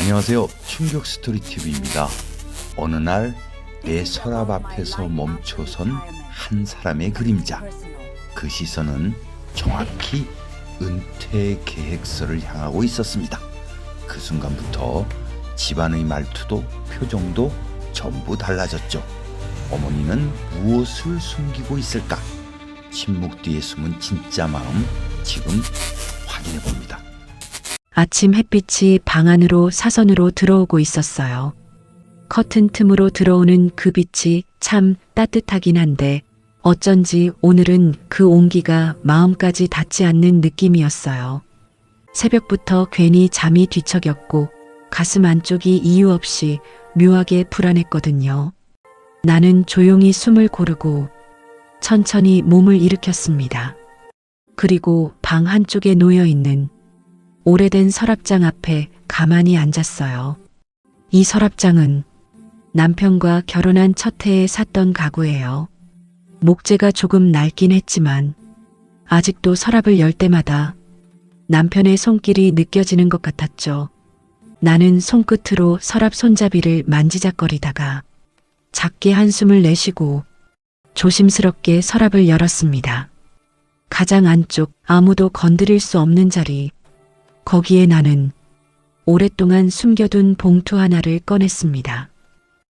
안녕하세요. 충격 스토리 TV입니다. 어느 날 내 서랍 앞에서 멈춰선 한 사람의 그림자. 그 시선은 정확히 은퇴 계획서를 향하고 있었습니다. 그 순간부터 집안의 말투도 표정도 전부 달라졌죠. 어머니는 무엇을 숨기고 있을까? 침묵 뒤에 숨은 진짜 마음 지금 확인해 봅니다. 아침 햇빛이 방 안으로 사선으로 들어오고 있었어요. 커튼 틈으로 들어오는 그 빛이 참 따뜻하긴 한데 어쩐지 오늘은 그 온기가 마음까지 닿지 않는 느낌이었어요. 새벽부터 괜히 잠이 뒤척였고 가슴 안쪽이 이유 없이 묘하게 불안했거든요. 나는 조용히 숨을 고르고 천천히 몸을 일으켰습니다. 그리고 방 한쪽에 놓여있는 오래된 서랍장 앞에 가만히 앉았어요. 이 서랍장은 남편과 결혼한 첫 해에 샀던 가구예요. 목재가 조금 낡긴 했지만 아직도 서랍을 열 때마다 남편의 손길이 느껴지는 것 같았죠. 나는 손끝으로 서랍 손잡이를 만지작거리다가 작게 한숨을 내쉬고 조심스럽게 서랍을 열었습니다. 가장 안쪽 아무도 건드릴 수 없는 자리. 거기에 나는 오랫동안 숨겨둔 봉투 하나를 꺼냈습니다.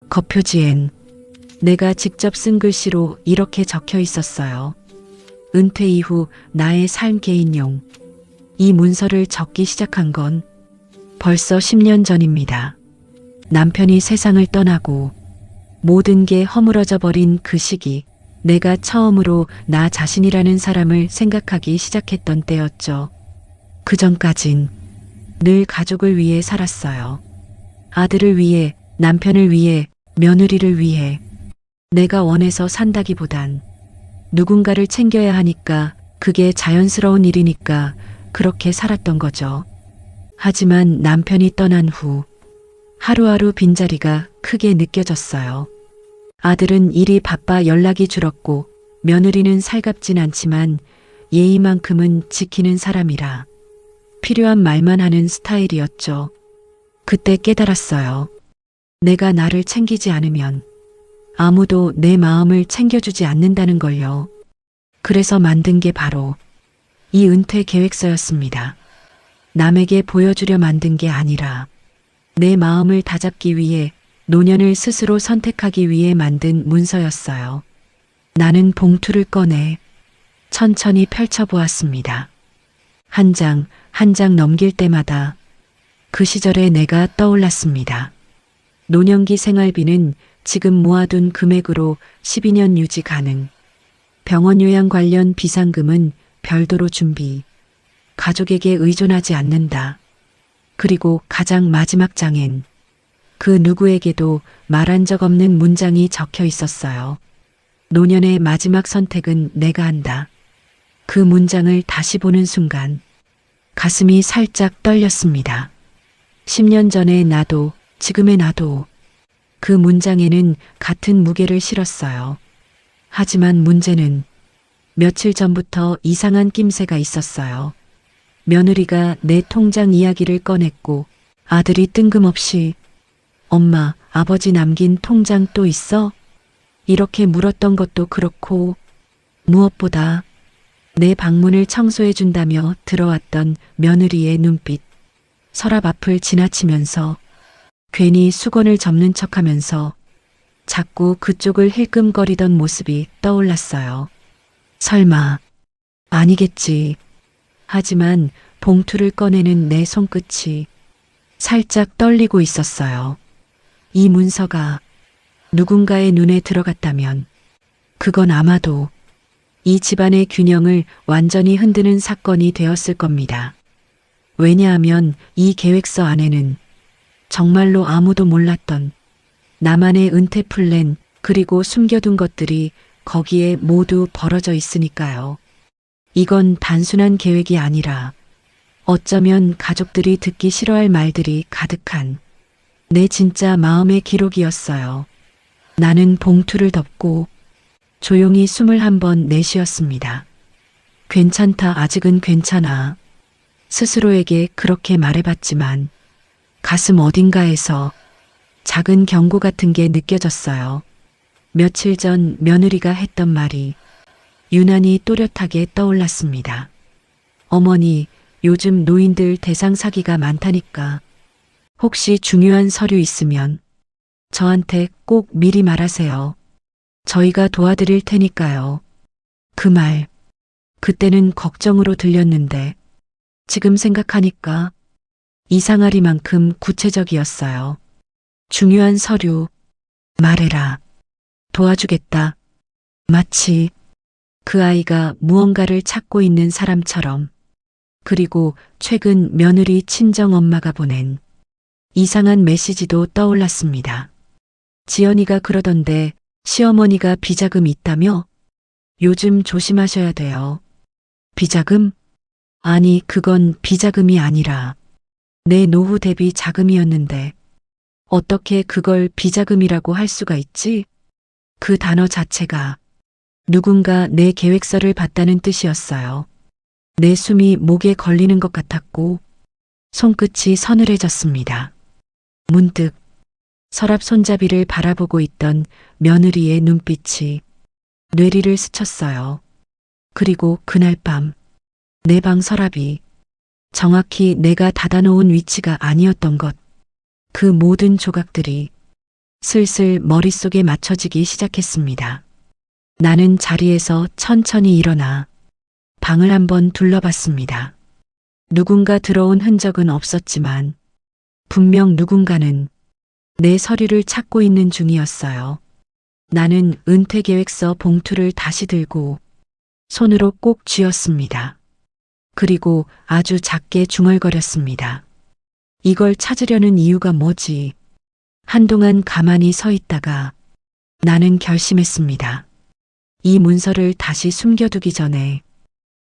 겉표지엔 내가 직접 쓴 글씨로 이렇게 적혀 있었어요. 은퇴 이후 나의 삶 개인용. 이 문서를 적기 시작한 건 벌써 10년 전입니다. 남편이 세상을 떠나고 모든 게 허물어져 버린 그 시기, 내가 처음으로 나 자신이라는 사람을 생각하기 시작했던 때였죠. 그 전까진 늘 가족을 위해 살았어요. 아들을 위해, 남편을 위해, 며느리를 위해. 내가 원해서 산다기보단 누군가를 챙겨야 하니까, 그게 자연스러운 일이니까 그렇게 살았던 거죠. 하지만 남편이 떠난 후 하루하루 빈자리가 크게 느껴졌어요. 아들은 일이 바빠 연락이 줄었고 며느리는 살갑진 않지만 예의만큼은 지키는 사람이라 필요한 말만 하는 스타일이었죠. 그때 깨달았어요. 내가 나를 챙기지 않으면 아무도 내 마음을 챙겨주지 않는다는 걸요. 그래서 만든 게 바로 이 은퇴 계획서였습니다. 남에게 보여주려 만든 게 아니라 내 마음을 다잡기 위해, 노년을 스스로 선택하기 위해 만든 문서였어요. 나는 봉투를 꺼내 천천히 펼쳐보았습니다. 한 장 한 장 넘길 때마다 그 시절의 내가 떠올랐습니다. 노년기 생활비는 지금 모아둔 금액으로 12년 유지 가능. 병원 요양 관련 비상금은 별도로 준비. 가족에게 의존하지 않는다. 그리고 가장 마지막 장엔 그 누구에게도 말한 적 없는 문장이 적혀 있었어요. 노년의 마지막 선택은 내가 한다. 그 문장을 다시 보는 순간 가슴이 살짝 떨렸습니다. 10년 전의 나도, 지금의 나도 그 문장에는 같은 무게를 실었어요. 하지만 문제는 며칠 전부터 이상한 낌새가 있었어요. 며느리가 내 통장 이야기를 꺼냈고 아들이 뜬금없이 엄마, 아버지 남긴 통장 또 있어? 이렇게 물었던 것도 그렇고, 무엇보다 내 방문을 청소해 준다며 들어왔던 며느리의 눈빛, 서랍 앞을 지나치면서 괜히 수건을 접는 척하면서 자꾸 그쪽을 힐끔거리던 모습이 떠올랐어요. 설마 아니겠지. 하지만 봉투를 꺼내는 내 손끝이 살짝 떨리고 있었어요. 이 문서가 누군가의 눈에 들어갔다면 그건 아마도 이 집안의 균형을 완전히 흔드는 사건이 되었을 겁니다. 왜냐하면 이 계획서 안에는 정말로 아무도 몰랐던 나만의 은퇴 플랜, 그리고 숨겨둔 것들이 거기에 모두 벌어져 있으니까요. 이건 단순한 계획이 아니라 어쩌면 가족들이 듣기 싫어할 말들이 가득한 내 진짜 마음의 기록이었어요. 나는 봉투를 덮고 조용히 숨을 한번 내쉬었습니다. 괜찮다, 아직은 괜찮아. 스스로에게 그렇게 말해봤지만 가슴 어딘가에서 작은 경고 같은 게 느껴졌어요. 며칠 전 며느리가 했던 말이 유난히 또렷하게 떠올랐습니다. 어머니, 요즘 노인들 대상 사기가 많다니까. 혹시 중요한 서류 있으면 저한테 꼭 미리 말하세요. 저희가 도와드릴 테니까요. 그 말, 그때는 걱정으로 들렸는데 지금 생각하니까 이상하리만큼 구체적이었어요. 중요한 서류, 말해라. 도와주겠다. 마치 그 아이가 무언가를 찾고 있는 사람처럼. 그리고 최근 며느리 친정엄마가 보낸 이상한 메시지도 떠올랐습니다. 지연이가 그러던데 시어머니가 비자금 있다며? 요즘 조심하셔야 돼요. 비자금? 아니, 그건 비자금이 아니라 내 노후 대비 자금이었는데 어떻게 그걸 비자금이라고 할 수가 있지? 그 단어 자체가 누군가 내 계획서를 봤다는 뜻이었어요. 내 숨이 목에 걸리는 것 같았고 손끝이 서늘해졌습니다. 문득 서랍 손잡이를 바라보고 있던 며느리의 눈빛이 뇌리를 스쳤어요. 그리고 그날 밤 내 방 서랍이 정확히 내가 닫아놓은 위치가 아니었던 것, 그 모든 조각들이 슬슬 머릿속에 맞춰지기 시작했습니다. 나는 자리에서 천천히 일어나 방을 한번 둘러봤습니다. 누군가 들어온 흔적은 없었지만 분명 누군가는 내 서류를 찾고 있는 중이었어요. 나는 은퇴 계획서 봉투를 다시 들고 손으로 꼭 쥐었습니다. 그리고 아주 작게 중얼거렸습니다. 이걸 찾으려는 이유가 뭐지? 한동안 가만히 서 있다가 나는 결심했습니다. 이 문서를 다시 숨겨두기 전에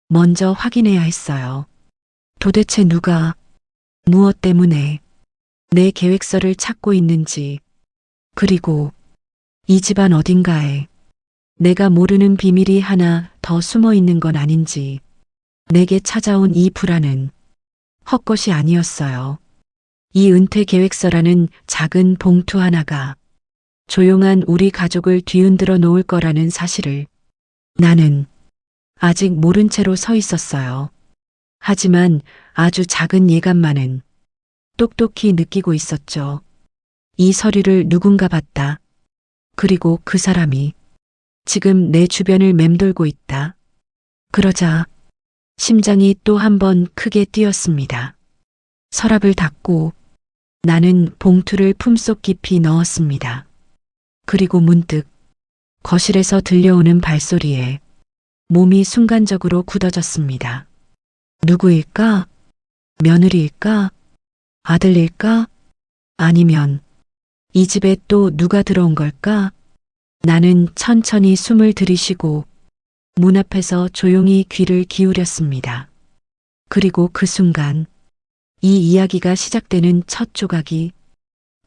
먼저 확인해야 했어요. 도대체 누가, 무엇 때문에 내 계획서를 찾고 있는지, 그리고 이 집안 어딘가에 내가 모르는 비밀이 하나 더 숨어 있는 건 아닌지. 내게 찾아온 이 불안은 헛것이 아니었어요. 이 은퇴 계획서라는 작은 봉투 하나가 조용한 우리 가족을 뒤흔들어 놓을 거라는 사실을 나는 아직 모른 채로 서 있었어요. 하지만 아주 작은 예감만은 똑똑히 느끼고 있었죠. 이 서류를 누군가 봤다. 그리고 그 사람이 지금 내 주변을 맴돌고 있다. 그러자 심장이 또 한 번 크게 뛰었습니다. 서랍을 닫고 나는 봉투를 품속 깊이 넣었습니다. 그리고 문득 거실에서 들려오는 발소리에 몸이 순간적으로 굳어졌습니다. 누구일까? 며느리일까? 아들일까? 아니면 이 집에 또 누가 들어온 걸까? 나는 천천히 숨을 들이쉬고 문 앞에서 조용히 귀를 기울였습니다. 그리고 그 순간 이 이야기가 시작되는 첫 조각이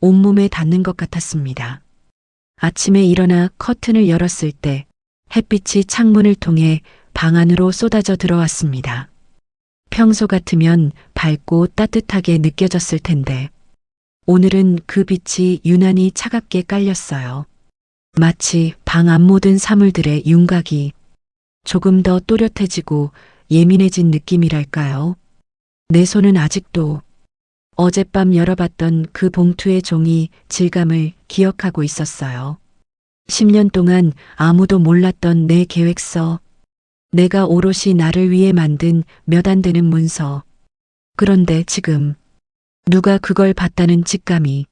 온몸에 닿는 것 같았습니다. 아침에 일어나 커튼을 열었을 때 햇빛이 창문을 통해 방 안으로 쏟아져 들어왔습니다. 평소 같으면 밝고 따뜻하게 느껴졌을 텐데 오늘은 그 빛이 유난히 차갑게 깔렸어요. 마치 방 안 모든 사물들의 윤곽이 조금 더 또렷해지고 예민해진 느낌이랄까요? 내 손은 아직도 어젯밤 열어봤던 그 봉투의 종이 질감을 기억하고 있었어요. 10년 동안 아무도 몰랐던 내 계획서, 내가 오롯이 나를 위해 만든 몇 안 되는 문서. 그런데 지금 누가 그걸 봤다는 직감이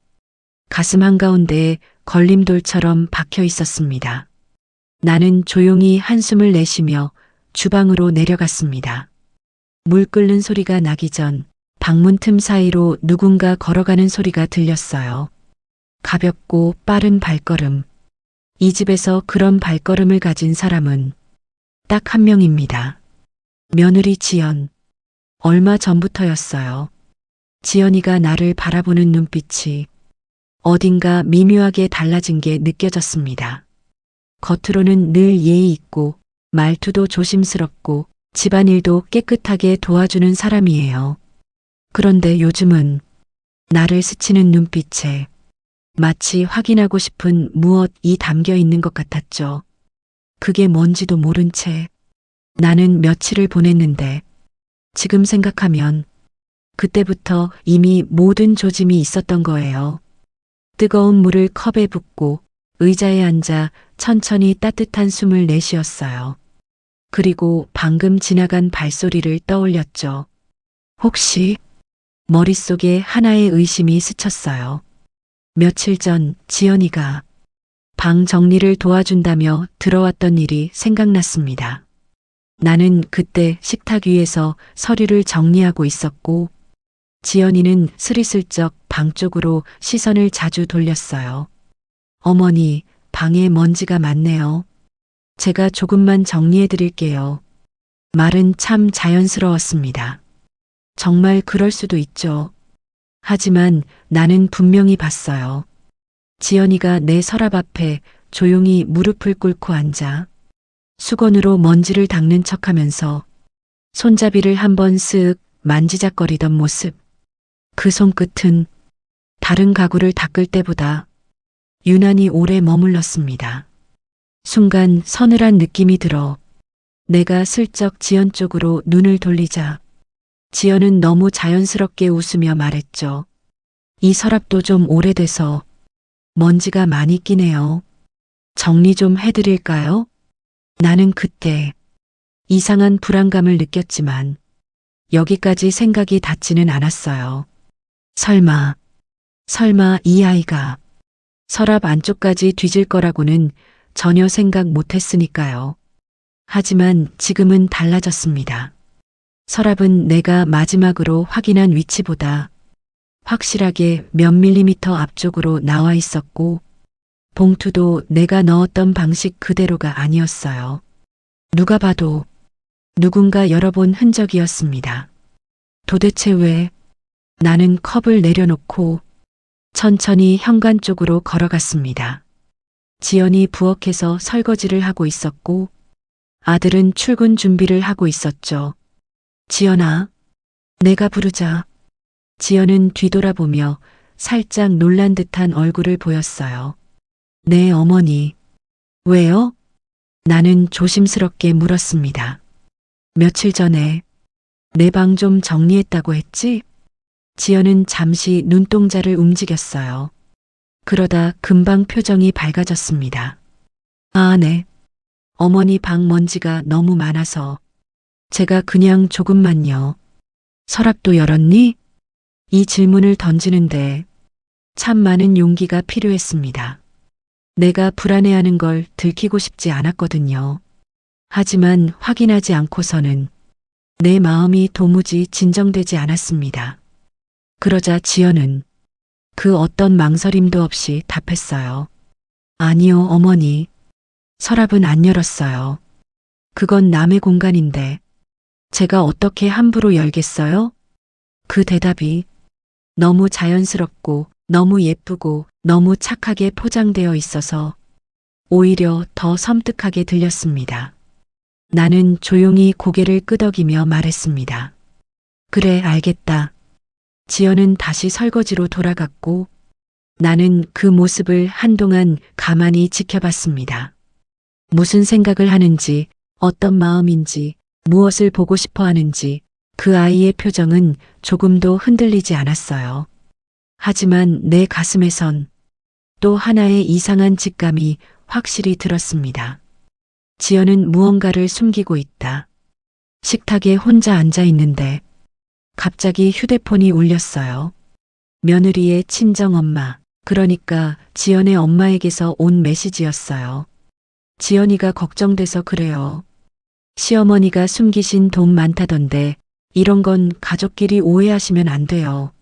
가슴 한가운데에 걸림돌처럼 박혀 있었습니다. 나는 조용히 한숨을 내쉬며 주방으로 내려갔습니다. 물 끓는 소리가 나기 전 방문 틈 사이로 누군가 걸어가는 소리가 들렸어요. 가볍고 빠른 발걸음. 이 집에서 그런 발걸음을 가진 사람은 딱 한 명입니다. 며느리 지연. 얼마 전부터였어요. 지연이가 나를 바라보는 눈빛이 어딘가 미묘하게 달라진 게 느껴졌습니다. 겉으로는 늘 예의 있고 말투도 조심스럽고 집안일도 깨끗하게 도와주는 사람이에요. 그런데 요즘은 나를 스치는 눈빛에 마치 확인하고 싶은 무엇이 담겨 있는 것 같았죠. 그게 뭔지도 모른 채 나는 며칠을 보냈는데 지금 생각하면 그때부터 이미 모든 조짐이 있었던 거예요. 뜨거운 물을 컵에 붓고 의자에 앉아 천천히 따뜻한 숨을 내쉬었어요. 그리고 방금 지나간 발소리를 떠올렸죠. 혹시 머릿속에 하나의 의심이 스쳤어요. 며칠 전 지연이가 방 정리를 도와준다며 들어왔던 일이 생각났습니다. 나는 그때 식탁 위에서 서류를 정리하고 있었고 지연이는 스리슬쩍 방 쪽으로 시선을 자주 돌렸어요. 어머니, 방에 먼지가 많네요. 제가 조금만 정리해 드릴게요. 말은 참 자연스러웠습니다. 정말 그럴 수도 있죠. 하지만 나는 분명히 봤어요. 지연이가 내 서랍 앞에 조용히 무릎을 꿇고 앉아 수건으로 먼지를 닦는 척하면서 손잡이를 한번 쓱 만지작거리던 모습. 그 손끝은 다른 가구를 닦을 때보다 유난히 오래 머물렀습니다. 순간 서늘한 느낌이 들어 내가 슬쩍 지연 쪽으로 눈을 돌리자 지연은 너무 자연스럽게 웃으며 말했죠. 이 서랍도 좀 오래돼서 먼지가 많이 끼네요. 정리 좀 해드릴까요? 나는 그때 이상한 불안감을 느꼈지만 여기까지 생각이 닿지는 않았어요. 설마 이 아이가 서랍 안쪽까지 뒤질 거라고는 전혀 생각 못했으니까요. 하지만 지금은 달라졌습니다. 서랍은 내가 마지막으로 확인한 위치보다 확실하게 몇 밀리미터 앞쪽으로 나와 있었고 봉투도 내가 넣었던 방식 그대로가 아니었어요. 누가 봐도 누군가 열어본 흔적이었습니다. 도대체 왜? 나는 컵을 내려놓고 천천히 현관 쪽으로 걸어갔습니다. 지연이 부엌에서 설거지를 하고 있었고 아들은 출근 준비를 하고 있었죠. 지연아, 내가 부르자. 지연은 뒤돌아보며 살짝 놀란 듯한 얼굴을 보였어요. 네, 어머니. 왜요? 나는 조심스럽게 물었습니다. 며칠 전에 내 방 좀 정리했다고 했지? 지연은 잠시 눈동자를 움직였어요. 그러다 금방 표정이 밝아졌습니다. 아, 네. 어머니 방 먼지가 너무 많아서 제가 그냥 조금만요. 서랍도 열었니? 이 질문을 던지는데 참 많은 용기가 필요했습니다. 내가 불안해하는 걸 들키고 싶지 않았거든요. 하지만 확인하지 않고서는 내 마음이 도무지 진정되지 않았습니다. 그러자 지연은 그 어떤 망설임도 없이 답했어요. 아니요, 어머니. 서랍은 안 열었어요. 그건 남의 공간인데 제가 어떻게 함부로 열겠어요? 그 대답이 너무 자연스럽고 너무 예쁘고 너무 착하게 포장되어 있어서 오히려 더 섬뜩하게 들렸습니다. 나는 조용히 고개를 끄덕이며 말했습니다. 그래, 알겠다. 지연은 다시 설거지로 돌아갔고 나는 그 모습을 한동안 가만히 지켜봤습니다. 무슨 생각을 하는지, 어떤 마음인지, 무엇을 보고 싶어 하는지 그 아이의 표정은 조금도 흔들리지 않았어요. 하지만 내 가슴에선 또 하나의 이상한 직감이 확실히 들었습니다. 지연은 무언가를 숨기고 있다. 식탁에 혼자 앉아 있는데 갑자기 휴대폰이 울렸어요. 며느리의 친정엄마, 그러니까 지연의 엄마에게서 온 메시지였어요. 지연이가 걱정돼서 그래요. 시어머니가 숨기신 돈 많다던데 이런 건 가족끼리 오해하시면 안 돼요.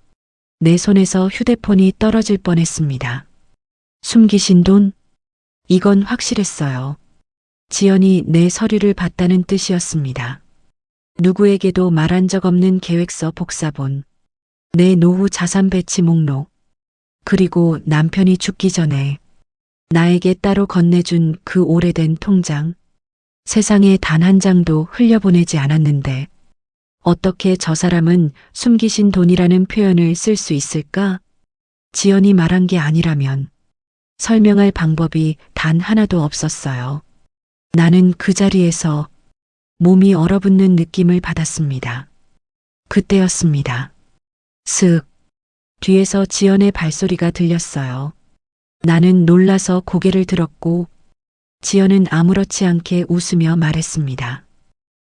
내 손에서 휴대폰이 떨어질 뻔했습니다. 숨기신 돈? 이건 확실했어요. 지연이 내 서류를 봤다는 뜻이었습니다. 누구에게도 말한 적 없는 계획서 복사본, 내 노후 자산 배치 목록, 그리고 남편이 죽기 전에 나에게 따로 건네준 그 오래된 통장. 세상에 단 한 장도 흘려보내지 않았는데 어떻게 저 사람은 숨기신 돈이라는 표현을 쓸 수 있을까? 지연이 말한 게 아니라면 설명할 방법이 단 하나도 없었어요. 나는 그 자리에서 몸이 얼어붙는 느낌을 받았습니다. 그때였습니다. 슥. 뒤에서 지연의 발소리가 들렸어요. 나는 놀라서 고개를 들었고 지연은 아무렇지 않게 웃으며 말했습니다.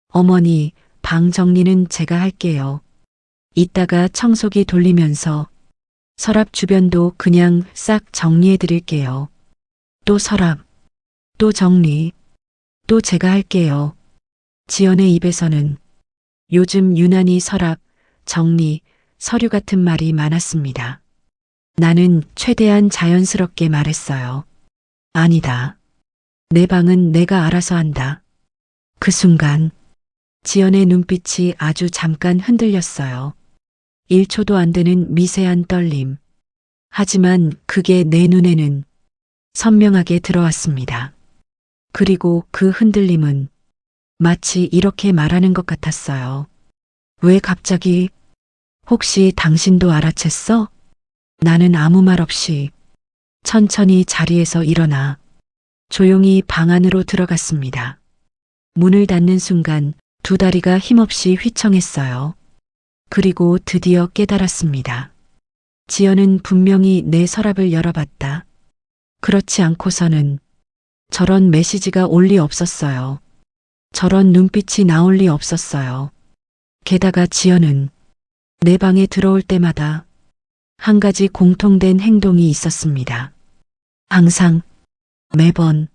어머니, 방 정리는 제가 할게요. 이따가 청소기 돌리면서 서랍 주변도 그냥 싹 정리해 드릴게요. 또 서랍, 또 정리, 또 제가 할게요. 지연의 입에서는 요즘 유난히 서랍, 정리, 서류 같은 말이 많았습니다. 나는 최대한 자연스럽게 말했어요. 아니다. 내 방은 내가 알아서 한다. 그 순간 지연의 눈빛이 아주 잠깐 흔들렸어요. 1초도 안 되는 미세한 떨림. 하지만 그게 내 눈에는 선명하게 들어왔습니다. 그리고 그 흔들림은 마치 이렇게 말하는 것 같았어요. 왜 갑자기? 혹시 당신도 알아챘어? 나는 아무 말 없이 천천히 자리에서 일어나 조용히 방 안으로 들어갔습니다. 문을 닫는 순간 두 다리가 힘없이 휘청했어요. 그리고 드디어 깨달았습니다. 지연은 분명히 내 서랍을 열어봤다. 그렇지 않고서는 저런 메시지가 올 리 없었어요. 저런 눈빛이 나올 리 없었어요. 게다가 지연은 내 방에 들어올 때마다 한 가지 공통된 행동이 있었습니다. 항상, 매번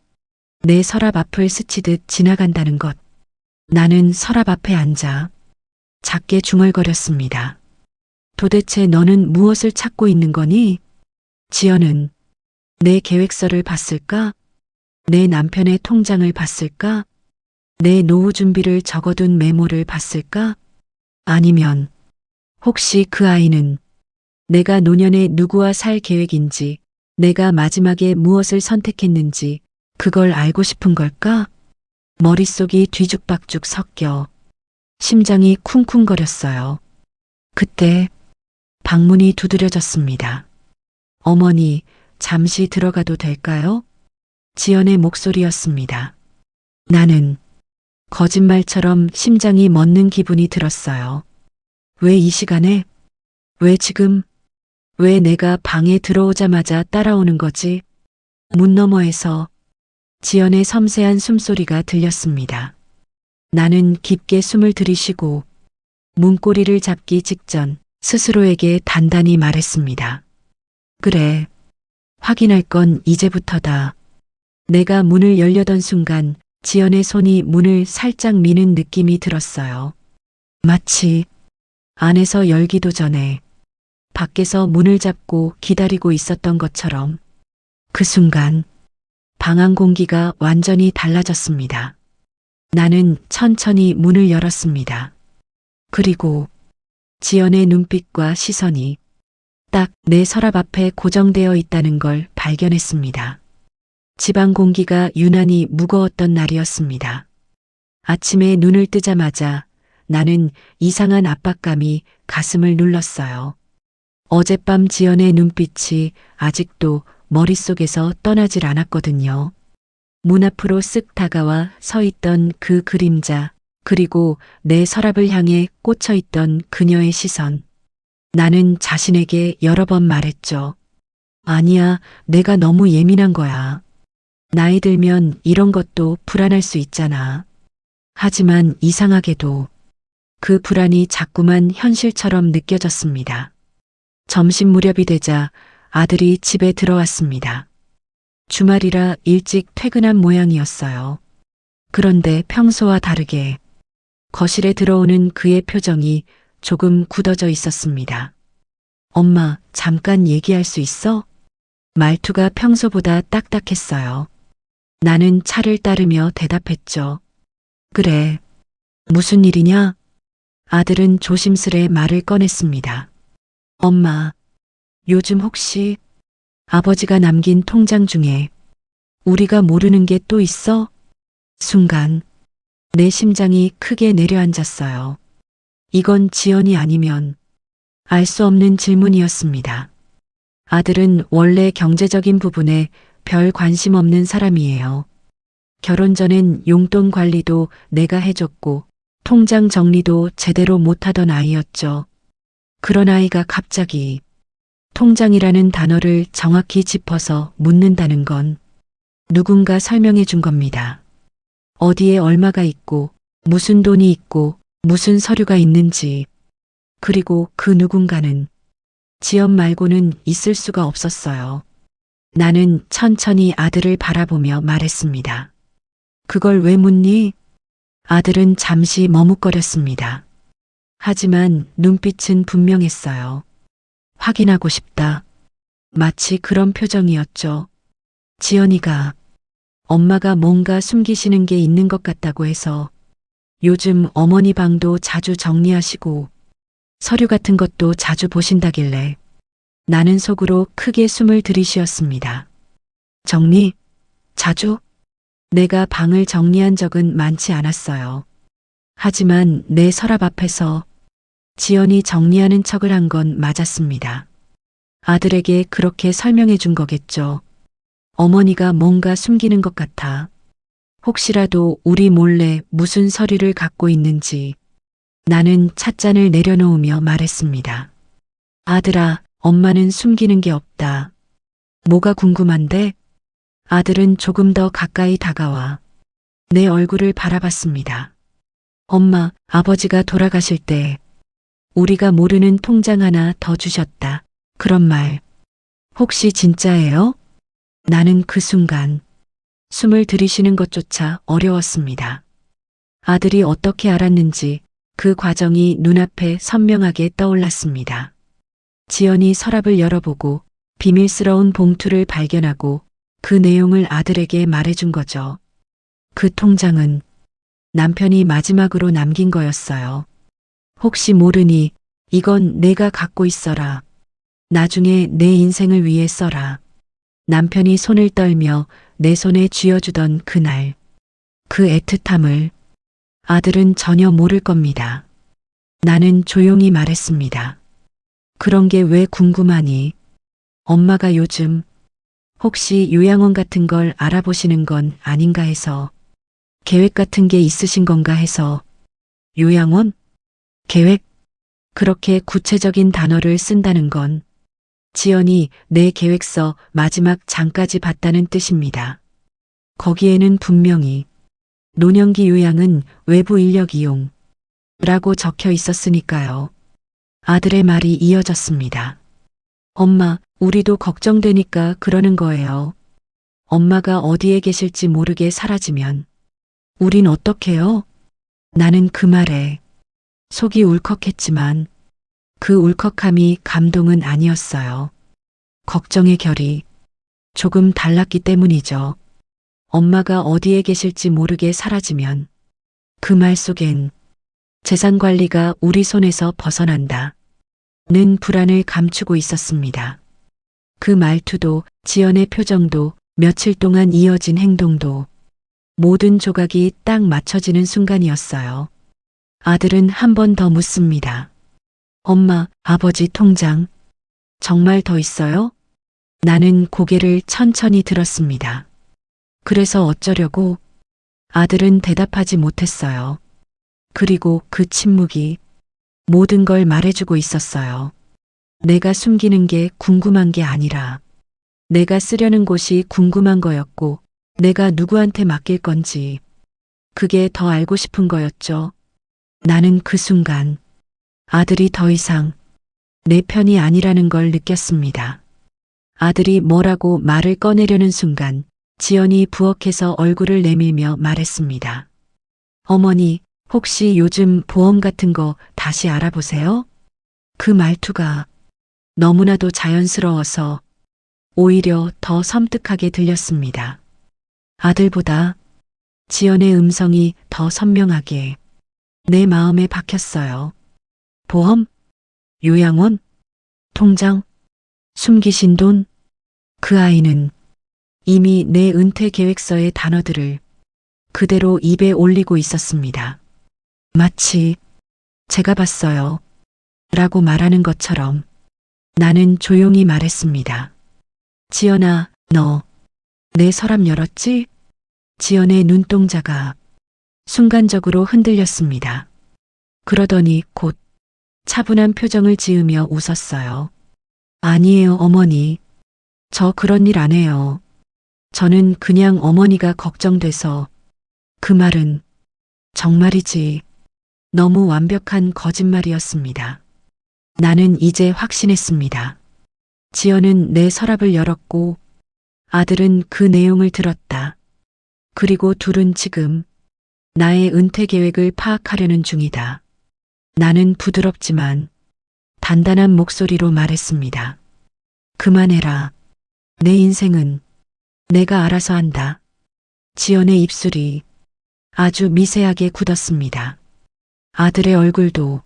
내 서랍 앞을 스치듯 지나간다는 것. 나는 서랍 앞에 앉아 작게 중얼거렸습니다. 도대체 너는 무엇을 찾고 있는 거니? 지연은 내 계획서를 봤을까? 내 남편의 통장을 봤을까? 내 노후 준비를 적어둔 메모를 봤을까? 아니면 혹시 그 아이는 내가 노년에 누구와 살 계획인지, 내가 마지막에 무엇을 선택했는지 그걸 알고 싶은 걸까? 머릿속이 뒤죽박죽 섞여 심장이 쿵쿵거렸어요. 그때 방문이 두드려졌습니다. 어머니, 잠시 들어가도 될까요? 지연의 목소리였습니다. 나는 거짓말처럼 심장이 멎는 기분이 들었어요. 왜 이 시간에? 왜 지금? 왜 내가 방에 들어오자마자 따라오는 거지? 문 너머에서 지연의 섬세한 숨소리가 들렸습니다. 나는 깊게 숨을 들이쉬고 문고리를 잡기 직전 스스로에게 단단히 말했습니다. 그래, 확인할 건 이제부터다. 내가 문을 열려던 순간 지연의 손이 문을 살짝 미는 느낌이 들었어요. 마치 안에서 열기도 전에 밖에서 문을 잡고 기다리고 있었던 것처럼. 그 순간 방 안 공기가 완전히 달라졌습니다. 나는 천천히 문을 열었습니다. 그리고 지연의 눈빛과 시선이 딱 내 서랍 앞에 고정되어 있다는 걸 발견했습니다. 집안 공기가 유난히 무거웠던 날이었습니다. 아침에 눈을 뜨자마자 나는 이상한 압박감이 가슴을 눌렀어요. 어젯밤 지연의 눈빛이 아직도 머릿속에서 떠나질 않았거든요. 문 앞으로 쓱 다가와 서 있던 그 그림자, 그리고 내 서랍을 향해 꽂혀 있던 그녀의 시선. 나는 자신에게 여러 번 말했죠. 아니야, 내가 너무 예민한 거야. 나이 들면 이런 것도 불안할 수 있잖아. 하지만 이상하게도 그 불안이 자꾸만 현실처럼 느껴졌습니다. 점심 무렵이 되자 아들이 집에 들어왔습니다. 주말이라 일찍 퇴근한 모양이었어요. 그런데 평소와 다르게 거실에 들어오는 그의 표정이 조금 굳어져 있었습니다. 엄마, 잠깐 얘기할 수 있어? 말투가 평소보다 딱딱했어요. 나는 차를 따르며 대답했죠. 그래. 무슨 일이냐? 아들은 조심스레 말을 꺼냈습니다. 엄마, 요즘 혹시 아버지가 남긴 통장 중에 우리가 모르는 게 또 있어? 순간 내 심장이 크게 내려앉았어요. 이건 지연이 아니면 알 수 없는 질문이었습니다. 아들은 원래 경제적인 부분에 별 관심 없는 사람이에요. 결혼 전엔 용돈 관리도 내가 해줬고 통장 정리도 제대로 못하던 아이였죠. 그런 아이가 갑자기 통장이라는 단어를 정확히 짚어서 묻는다는 건 누군가 설명해 준 겁니다. 어디에 얼마가 있고 무슨 돈이 있고 무슨 서류가 있는지, 그리고 그 누군가는 지연 말고는 있을 수가 없었어요. 나는 천천히 아들을 바라보며 말했습니다. 그걸 왜 묻니? 아들은 잠시 머뭇거렸습니다. 하지만 눈빛은 분명했어요. 확인하고 싶다. 마치 그런 표정이었죠. 지연이가 엄마가 뭔가 숨기시는 게 있는 것 같다고 해서 요즘 어머니 방도 자주 정리하시고 서류 같은 것도 자주 보신다길래 나는 속으로 크게 숨을 들이쉬었습니다. 정리? 자주? 내가 방을 정리한 적은 많지 않았어요. 하지만 내 서랍 앞에서 지연이 정리하는 척을 한 건 맞았습니다. 아들에게 그렇게 설명해 준 거겠죠. 어머니가 뭔가 숨기는 것 같아. 혹시라도 우리 몰래 무슨 서류를 갖고 있는지. 나는 찻잔을 내려놓으며 말했습니다. 아들아, 엄마는 숨기는 게 없다. 뭐가 궁금한데? 아들은 조금 더 가까이 다가와 내 얼굴을 바라봤습니다. 엄마, 아버지가 돌아가실 때 우리가 모르는 통장 하나 더 주셨다. 그런 말 혹시 진짜예요? 나는 그 순간 숨을 들이쉬는 것조차 어려웠습니다. 아들이 어떻게 알았는지 그 과정이 눈앞에 선명하게 떠올랐습니다. 지연이 서랍을 열어보고 비밀스러운 봉투를 발견하고 그 내용을 아들에게 말해준 거죠. 그 통장은 남편이 마지막으로 남긴 거였어요. 혹시 모르니 이건 내가 갖고 있어라. 나중에 내 인생을 위해 써라. 남편이 손을 떨며 내 손에 쥐어주던 그날, 그 애틋함을 아들은 전혀 모를 겁니다. 나는 조용히 말했습니다. 그런 게 왜 궁금하니? 엄마가 요즘 혹시 요양원 같은 걸 알아보시는 건 아닌가 해서, 계획 같은 게 있으신 건가 해서. 요양원? 계획? 그렇게 구체적인 단어를 쓴다는 건 지연이 내 계획서 마지막 장까지 봤다는 뜻입니다. 거기에는 분명히 노년기 요양은 외부 인력 이용 라고 적혀 있었으니까요. 아들의 말이 이어졌습니다. 엄마, 우리도 걱정되니까 그러는 거예요. 엄마가 어디에 계실지 모르게 사라지면 우린 어떡해요? 나는 그 말에 속이 울컥했지만 그 울컥함이 감동은 아니었어요. 걱정의 결이 조금 달랐기 때문이죠. 엄마가 어디에 계실지 모르게 사라지면 그 말 속엔 재산 관리가 우리 손에서 벗어난다. 는 불안을 감추고 있었습니다. 그 말투도 지연의 표정도 며칠 동안 이어진 행동도 모든 조각이 딱 맞춰지는 순간이었어요. 아들은 한 번 더 묻습니다. 엄마, 아버지 통장 정말 더 있어요? 나는 고개를 천천히 들었습니다. 그래서 어쩌려고? 아들은 대답하지 못했어요. 그리고 그 침묵이 모든 걸 말해주고 있었어요. 내가 숨기는 게 궁금한 게 아니라 내가 쓰려는 곳이 궁금한 거였고 내가 누구한테 맡길 건지 그게 더 알고 싶은 거였죠. 나는 그 순간 아들이 더 이상 내 편이 아니라는 걸 느꼈습니다. 아들이 뭐라고 말을 꺼내려는 순간 지연이 부엌에서 얼굴을 내밀며 말했습니다. 어머니, 혹시 요즘 보험 같은 거 다시 알아보세요? 그 말투가 너무나도 자연스러워서 오히려 더 섬뜩하게 들렸습니다. 아들보다 지연의 음성이 더 선명하게 내 마음에 박혔어요. 보험? 요양원? 통장? 숨기신 돈? 그 아이는 이미 내 은퇴 계획서의 단어들을 그대로 입에 올리고 있었습니다. 마치 제가 봤어요. 라고 말하는 것처럼 나는 조용히 말했습니다. 지연아, 너 내 서랍 열었지? 지연의 눈동자가 순간적으로 흔들렸습니다. 그러더니 곧 차분한 표정을 지으며 웃었어요. 아니에요, 어머니. 저 그런 일 안 해요. 저는 그냥 어머니가 걱정돼서. 그 말은 정말이지 너무 완벽한 거짓말이었습니다. 나는 이제 확신했습니다. 지연은 내 서랍을 열었고 아들은 그 내용을 들었다. 그리고 둘은 지금 나의 은퇴 계획을 파악하려는 중이다. 나는 부드럽지만 단단한 목소리로 말했습니다. 그만해라. 내 인생은 내가 알아서 한다. 지연의 입술이 아주 미세하게 굳었습니다. 아들의 얼굴도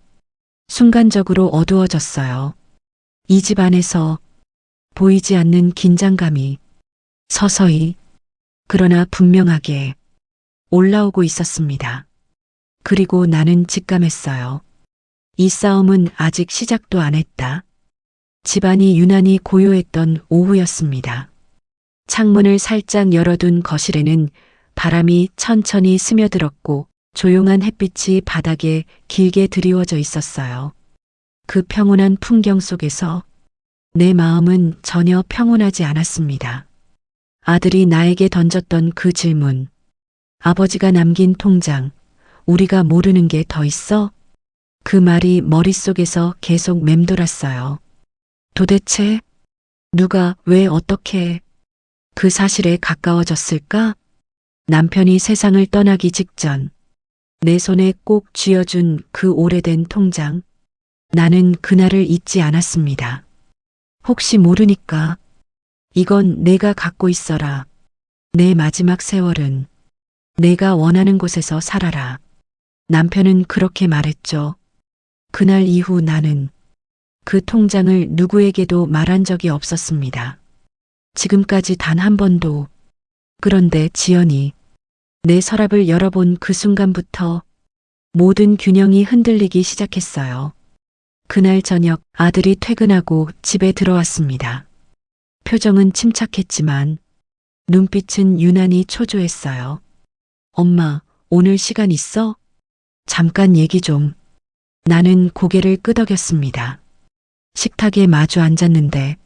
순간적으로 어두워졌어요. 이 집 안에서 보이지 않는 긴장감이 서서히 그러나 분명하게 올라오고 있었습니다. 그리고 나는 직감했어요. 이 싸움은 아직 시작도 안 했다. 집안이 유난히 고요했던 오후였습니다. 창문을 살짝 열어둔 거실에는 바람이 천천히 스며들었고 조용한 햇빛이 바닥에 길게 드리워져 있었어요. 그 평온한 풍경 속에서 내 마음은 전혀 평온하지 않았습니다. 아들이 나에게 던졌던 그 질문. 아버지가 남긴 통장, 우리가 모르는 게 더 있어? 그 말이 머릿속에서 계속 맴돌았어요. 도대체 누가 왜 어떻게 그 사실에 가까워졌을까? 남편이 세상을 떠나기 직전 내 손에 꼭 쥐어준 그 오래된 통장. 나는 그날을 잊지 않았습니다. 혹시 모르니까 이건 내가 갖고 있어라. 내 마지막 세월은 내가 원하는 곳에서 살아라. 남편은 그렇게 말했죠. 그날 이후 나는 그 통장을 누구에게도 말한 적이 없었습니다. 지금까지 단 한 번도. 그런데 지연이 내 서랍을 열어본 그 순간부터 모든 균형이 흔들리기 시작했어요. 그날 저녁 아들이 퇴근하고 집에 들어왔습니다. 표정은 침착했지만 눈빛은 유난히 초조했어요. 엄마, 오늘 시간 있어? 잠깐 얘기 좀. 나는 고개를 끄덕였습니다. 식탁에 마주 앉았는데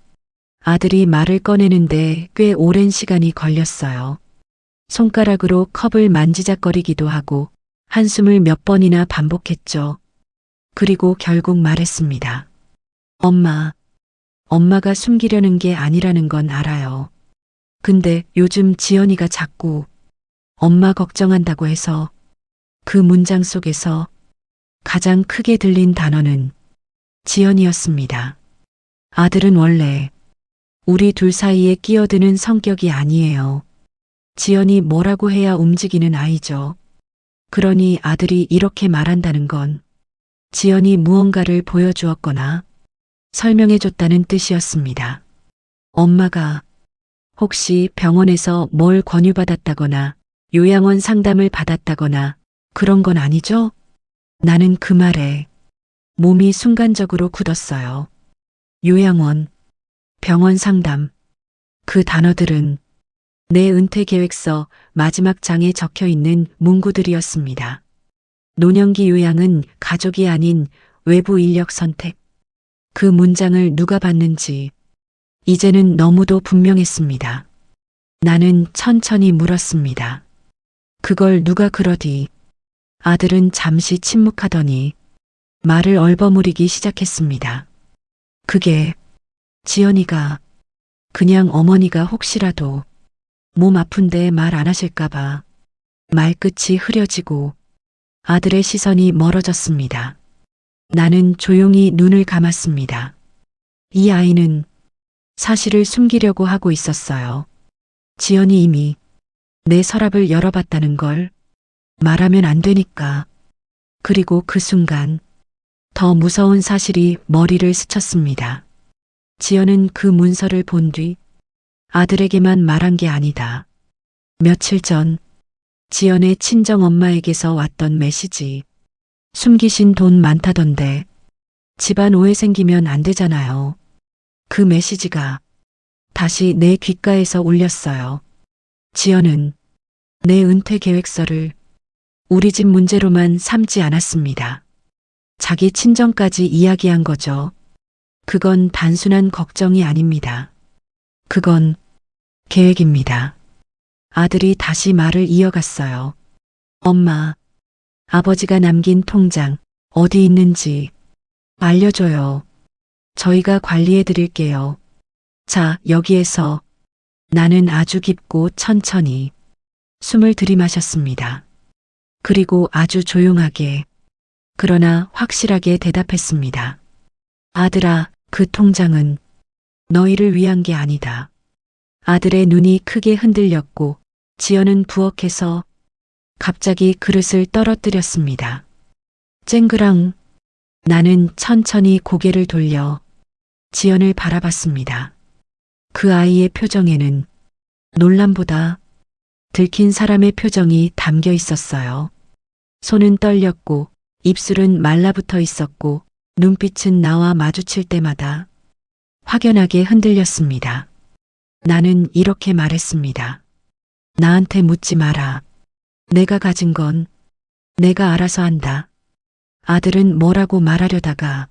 아들이 말을 꺼내는데 꽤 오랜 시간이 걸렸어요. 손가락으로 컵을 만지작거리기도 하고 한숨을 몇 번이나 반복했죠. 그리고 결국 말했습니다. 엄마가 숨기려는 게 아니라는 건 알아요. 근데 요즘 지연이가 자꾸 엄마 걱정한다고 해서. 그 문장 속에서 가장 크게 들린 단어는 지연이었습니다. 아들은 원래 우리 둘 사이에 끼어드는 성격이 아니에요. 지연이 뭐라고 해야 움직이는 아이죠. 그러니 아들이 이렇게 말한다는 건 지연이 무언가를 보여주었거나 설명해줬다는 뜻이었습니다. 엄마가 혹시 병원에서 뭘 권유받았다거나 요양원 상담을 받았다거나 그런 건 아니죠? 나는 그 말에 몸이 순간적으로 굳었어요. 요양원, 병원 상담, 그 단어들은 내 은퇴 계획서 마지막 장에 적혀 있는 문구들이었습니다. 노년기 요양은 가족이 아닌 외부 인력 선택. 그 문장을 누가 봤는지 이제는 너무도 분명했습니다. 나는 천천히 물었습니다. 그걸 누가 그러디? 아들은 잠시 침묵하더니 말을 얼버무리기 시작했습니다. 그게 지연이가 그냥 어머니가 혹시라도 몸 아픈데 말 안 하실까봐. 말끝이 흐려지고 아들의 시선이 멀어졌습니다. 나는 조용히 눈을 감았습니다. 이 아이는 사실을 숨기려고 하고 있었어요. 지연이 이미 내 서랍을 열어봤다는 걸 말하면 안 되니까. 그리고 그 순간 더 무서운 사실이 머리를 스쳤습니다. 지연은 그 문서를 본 뒤 아들에게만 말한 게 아니다. 며칠 전 지연의 친정 엄마에게서 왔던 메시지. 숨기신 돈 많다던데 집안 오해 생기면 안 되잖아요. 그 메시지가 다시 내 귓가에서 울렸어요. 지연은 내 은퇴 계획서를 우리 집 문제로만 삼지 않았습니다. 자기 친정까지 이야기한 거죠. 그건 단순한 걱정이 아닙니다. 그건 계획입니다. 아들이 다시 말을 이어갔어요. 엄마, 아버지가 남긴 통장 어디 있는지 알려줘요. 저희가 관리해 드릴게요. 자, 여기에서 나는 아주 깊고 천천히 숨을 들이마셨습니다. 그리고 아주 조용하게 그러나 확실하게 대답했습니다. 아들아, 그 통장은 너희를 위한 게 아니다. 아들의 눈이 크게 흔들렸고 지연은 부엌에서 갑자기 그릇을 떨어뜨렸습니다. 쨍그랑. 나는 천천히 고개를 돌려 지연을 바라봤습니다. 그 아이의 표정에는 놀람보다 들킨 사람의 표정이 담겨 있었어요. 손은 떨렸고 입술은 말라붙어 있었고 눈빛은 나와 마주칠 때마다 확연하게 흔들렸습니다. 나는 이렇게 말했습니다. 나한테 묻지 마라. 내가 가진 건 내가 알아서 한다. 아들은 뭐라고 말하려다가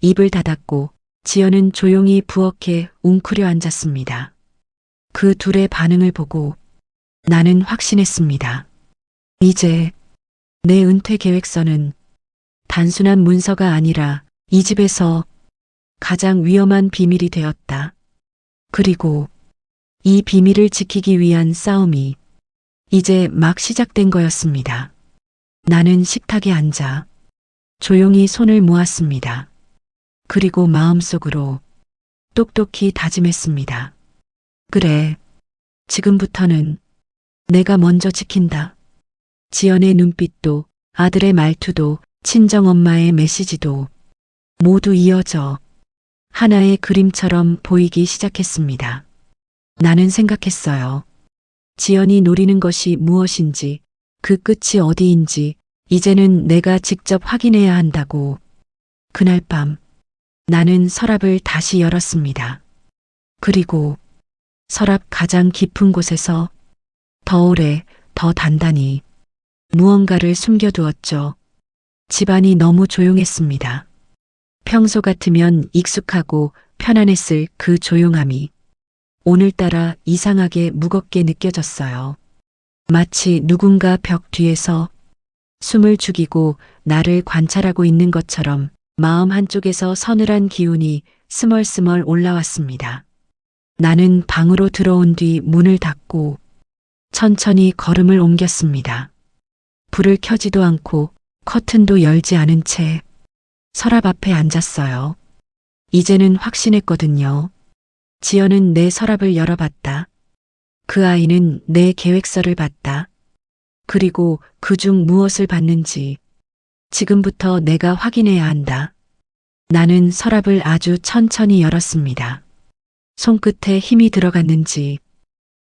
입을 닫았고 지연은 조용히 부엌에 웅크려 앉았습니다. 그 둘의 반응을 보고 나는 확신했습니다. 이제 내 은퇴 계획서는 단순한 문서가 아니라 이 집에서 가장 위험한 비밀이 되었다. 그리고 이 비밀을 지키기 위한 싸움이 이제 막 시작된 거였습니다. 나는 식탁에 앉아 조용히 손을 모았습니다. 그리고 마음속으로 똑똑히 다짐했습니다. 그래, 지금부터는 내가 먼저 지킨다. 지연의 눈빛도 아들의 말투도 친정엄마의 메시지도 모두 이어져 하나의 그림처럼 보이기 시작했습니다. 나는 생각했어요. 지연이 노리는 것이 무엇인지, 그 끝이 어디인지 이제는 내가 직접 확인해야 한다고. 그날 밤 나는 서랍을 다시 열었습니다. 그리고 서랍 가장 깊은 곳에서 더 오래, 더 단단히 무언가를 숨겨두었죠. 집안이 너무 조용했습니다. 평소 같으면 익숙하고 편안했을 그 조용함이 오늘따라 이상하게 무겁게 느껴졌어요. 마치 누군가 벽 뒤에서 숨을 죽이고 나를 관찰하고 있는 것처럼 마음 한쪽에서 서늘한 기운이 스멀스멀 올라왔습니다. 나는 방으로 들어온 뒤 문을 닫고 천천히 걸음을 옮겼습니다. 불을 켜지도 않고 커튼도 열지 않은 채 서랍 앞에 앉았어요. 이제는 확신했거든요. 지연은 내 서랍을 열어봤다. 그 아이는 내 계획서를 봤다. 그리고 그중 무엇을 봤는지 지금부터 내가 확인해야 한다. 나는 서랍을 아주 천천히 열었습니다. 손끝에 힘이 들어갔는지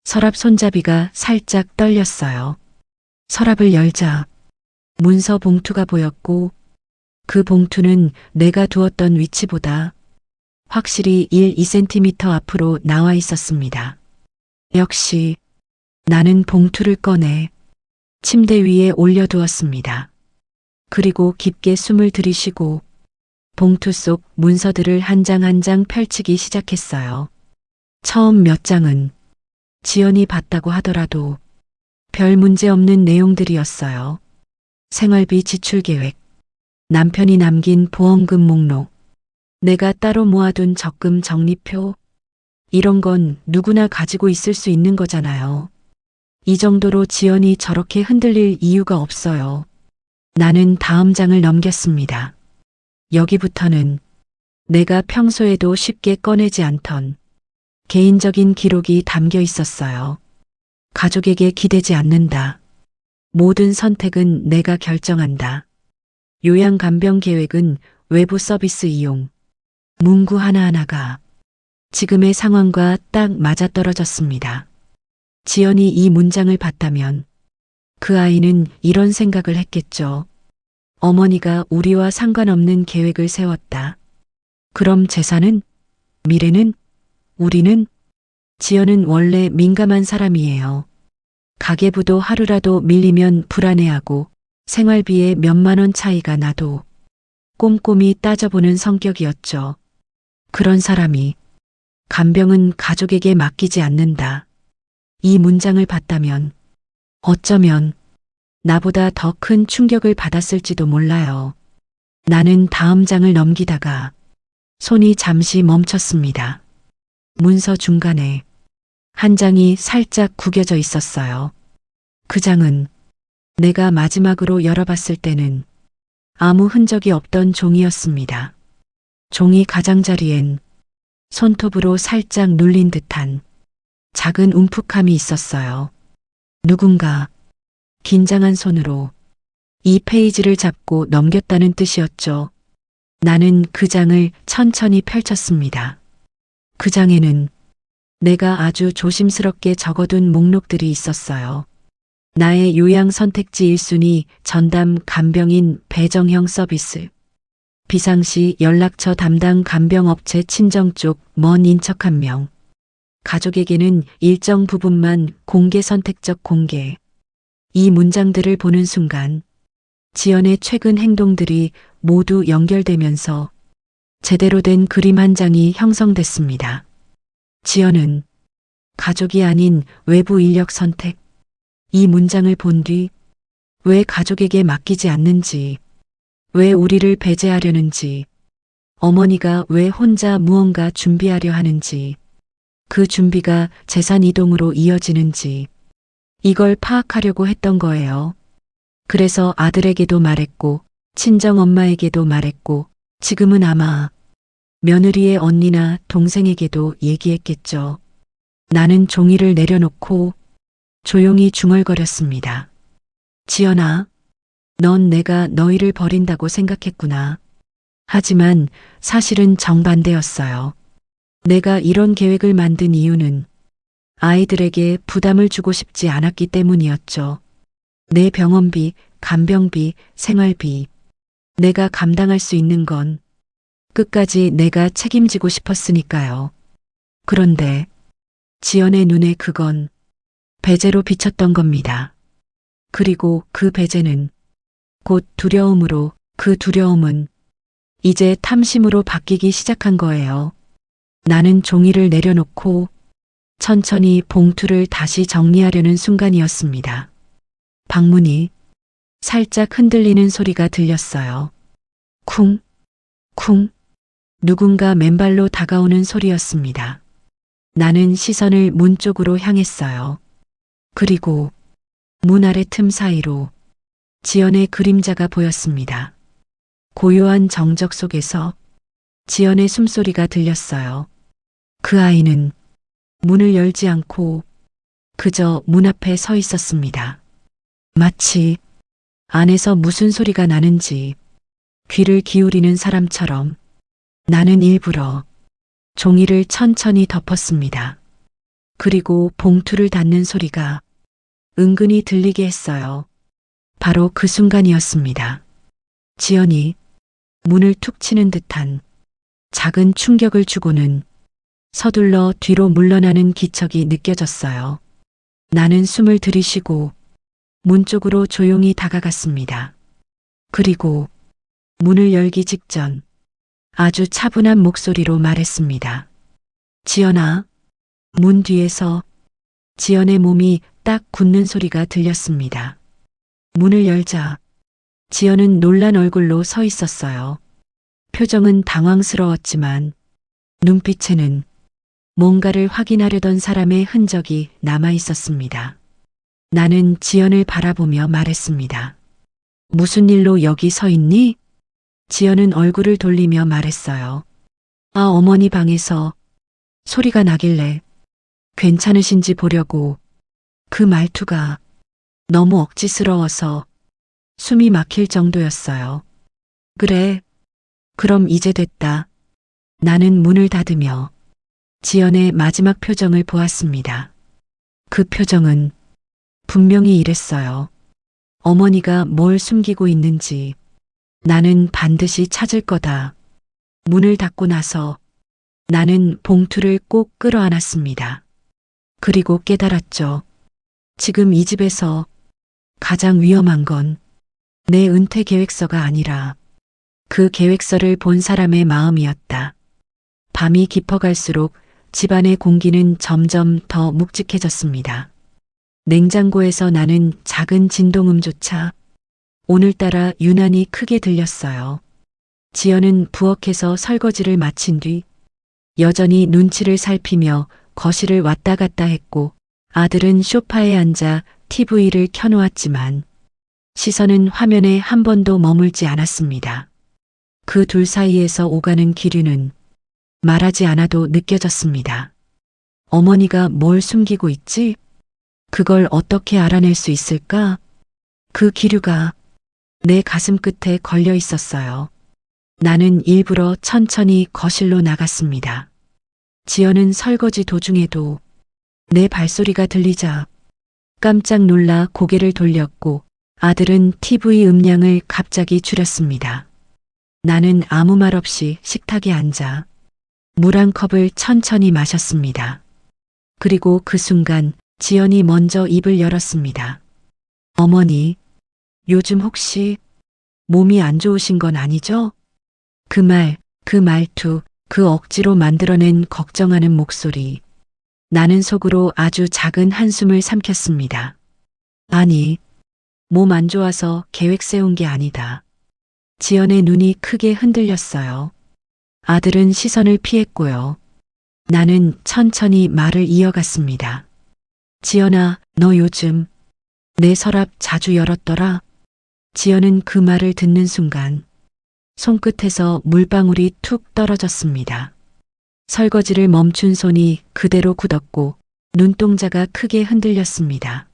서랍 손잡이가 살짝 떨렸어요. 서랍을 열자 문서 봉투가 보였고 그 봉투는 내가 두었던 위치보다 확실히 1-2cm 앞으로 나와 있었습니다. 역시 나는 봉투를 꺼내 침대 위에 올려두었습니다. 그리고 깊게 숨을 들이쉬고 봉투 속 문서들을 한 장 한 장 펼치기 시작했어요. 처음 몇 장은 지연이 봤다고 하더라도 별 문제 없는 내용들이었어요. 생활비 지출 계획, 남편이 남긴 보험금 목록, 내가 따로 모아둔 적금 적립표, 이런 건 누구나 가지고 있을 수 있는 거잖아요. 이 정도로 지연이 저렇게 흔들릴 이유가 없어요. 나는 다음 장을 넘겼습니다. 여기부터는 내가 평소에도 쉽게 꺼내지 않던 개인적인 기록이 담겨 있었어요. 가족에게 기대지 않는다. 모든 선택은 내가 결정한다. 요양간병 계획은 외부 서비스 이용. 문구 하나하나가 지금의 상황과 딱 맞아떨어졌습니다. 지연이 이 문장을 봤다면 그 아이는 이런 생각을 했겠죠. 어머니가 우리와 상관없는 계획을 세웠다. 그럼 재산은? 미래는? 우리는? 지연은 원래 민감한 사람이에요. 가계부도 하루라도 밀리면 불안해하고 생활비에 몇만 원 차이가 나도 꼼꼼히 따져보는 성격이었죠. 그런 사람이 간병은 가족에게 맡기지 않는다. 이 문장을 봤다면 어쩌면 나보다 더 큰 충격을 받았을지도 몰라요. 나는 다음 장을 넘기다가 손이 잠시 멈췄습니다. 문서 중간에 한 장이 살짝 구겨져 있었어요. 그 장은 내가 마지막으로 열어봤을 때는 아무 흔적이 없던 종이였습니다. 종이 가장자리엔 손톱으로 살짝 눌린 듯한 작은 움푹함이 있었어요. 누군가 긴장한 손으로 이 페이지를 잡고 넘겼다는 뜻이었죠. 나는 그 장을 천천히 펼쳤습니다. 그 장에는 내가 아주 조심스럽게 적어둔 목록들이 있었어요. 나의 요양 선택지 1순위 전담 간병인 배정형 서비스. 비상시 연락처 담당 간병업체 친정 쪽 먼 인척 1명. 가족에게는 일정 부분만 공개 선택적 공개. 이 문장들을 보는 순간 지연의 최근 행동들이 모두 연결되면서 제대로 된 그림 한 장이 형성됐습니다. 지연은 가족이 아닌 외부 인력 선택. 이 문장을 본 뒤 왜 가족에게 맡기지 않는지, 왜 우리를 배제하려는지, 어머니가 왜 혼자 무언가 준비하려 하는지, 그 준비가 재산 이동으로 이어지는지, 이걸 파악하려고 했던 거예요. 그래서 아들에게도 말했고, 친정 엄마에게도 말했고, 지금은 아마 며느리의 언니나 동생에게도 얘기했겠죠. 나는 종이를 내려놓고 조용히 중얼거렸습니다. 지연아, 넌 내가 너희를 버린다고 생각했구나. 하지만 사실은 정반대였어요. 내가 이런 계획을 만든 이유는 아이들에게 부담을 주고 싶지 않았기 때문이었죠. 내 병원비, 간병비, 생활비. 내가 감당할 수 있는 건 끝까지 내가 책임지고 싶었으니까요. 그런데 지연의 눈에 그건 배제로 비쳤던 겁니다. 그리고 그 배제는 곧 두려움으로, 그 두려움은 이제 탐심으로 바뀌기 시작한 거예요. 나는 종이를 내려놓고 천천히 봉투를 다시 정리하려는 순간이었습니다. 방문이 살짝 흔들리는 소리가 들렸어요. 쿵, 쿵. 누군가 맨발로 다가오는 소리였습니다. 나는 시선을 문 쪽으로 향했어요. 그리고 문 아래 틈 사이로 지연의 그림자가 보였습니다. 고요한 정적 속에서 지연의 숨소리가 들렸어요. 그 아이는 문을 열지 않고 그저 문 앞에 서 있었습니다. 마치 안에서 무슨 소리가 나는지 귀를 기울이는 사람처럼 나는 일부러 종이를 천천히 덮었습니다. 그리고 봉투를 닫는 소리가 은근히 들리게 했어요. 바로 그 순간이었습니다. 지연이 문을 툭 치는 듯한 작은 충격을 주고는 서둘러 뒤로 물러나는 기척이 느껴졌어요. 나는 숨을 들이쉬고 문 쪽으로 조용히 다가갔습니다. 그리고 문을 열기 직전 아주 차분한 목소리로 말했습니다. 지연아. 문 뒤에서 지연의 몸이 딱 굳는 소리가 들렸습니다. 문을 열자 지연은 놀란 얼굴로 서 있었어요. 표정은 당황스러웠지만 눈빛에는 뭔가를 확인하려던 사람의 흔적이 남아 있었습니다. 나는 지연을 바라보며 말했습니다. 무슨 일로 여기 서 있니? 지연은 얼굴을 돌리며 말했어요. 아, 어머니 방에서 소리가 나길래 괜찮으신지 보려고. 그 말투가 너무 억지스러워서 숨이 막힐 정도였어요. 그래, 그럼 이제 됐다. 나는 문을 닫으며 지연의 마지막 표정을 보았습니다. 그 표정은 분명히 이랬어요. 어머니가 뭘 숨기고 있는지, 나는 반드시 찾을 거다. 문을 닫고 나서 나는 봉투를 꼭 끌어안았습니다. 그리고 깨달았죠. 지금 이 집에서 가장 위험한 건 내 은퇴 계획서가 아니라 그 계획서를 본 사람의 마음이었다. 밤이 깊어갈수록 집안의 공기는 점점 더 묵직해졌습니다. 냉장고에서 나는 작은 진동음조차 오늘따라 유난히 크게 들렸어요. 지연은 부엌에서 설거지를 마친 뒤 여전히 눈치를 살피며 거실을 왔다 갔다 했고 아들은 소파에 앉아 TV를 켜놓았지만 시선은 화면에 한 번도 머물지 않았습니다. 그 둘 사이에서 오가는 기류는 말하지 않아도 느껴졌습니다. 어머니가 뭘 숨기고 있지? 그걸 어떻게 알아낼 수 있을까? 그 기류가 내 가슴 끝에 걸려 있었어요. 나는 일부러 천천히 거실로 나갔습니다. 지연은 설거지 도중에도 내 발소리가 들리자 깜짝 놀라 고개를 돌렸고 아들은 TV 음량을 갑자기 줄였습니다. 나는 아무 말 없이 식탁에 앉아 물 한 컵을 천천히 마셨습니다. 그리고 그 순간 지연이 먼저 입을 열었습니다. 어머니, 요즘 혹시 몸이 안 좋으신 건 아니죠? 그 말, 그 말투, 그 억지로 만들어낸 걱정하는 목소리. 나는 속으로 아주 작은 한숨을 삼켰습니다. 아니, 몸 안 좋아서 계획 세운 게 아니다. 지연의 눈이 크게 흔들렸어요. 아들은 시선을 피했고요. 나는 천천히 말을 이어갔습니다. 지연아, 너 요즘 내 서랍 자주 열었더라. 지연은 그 말을 듣는 순간 손끝에서 물방울이 툭 떨어졌습니다. 설거지를 멈춘 손이 그대로 굳었고 눈동자가 크게 흔들렸습니다.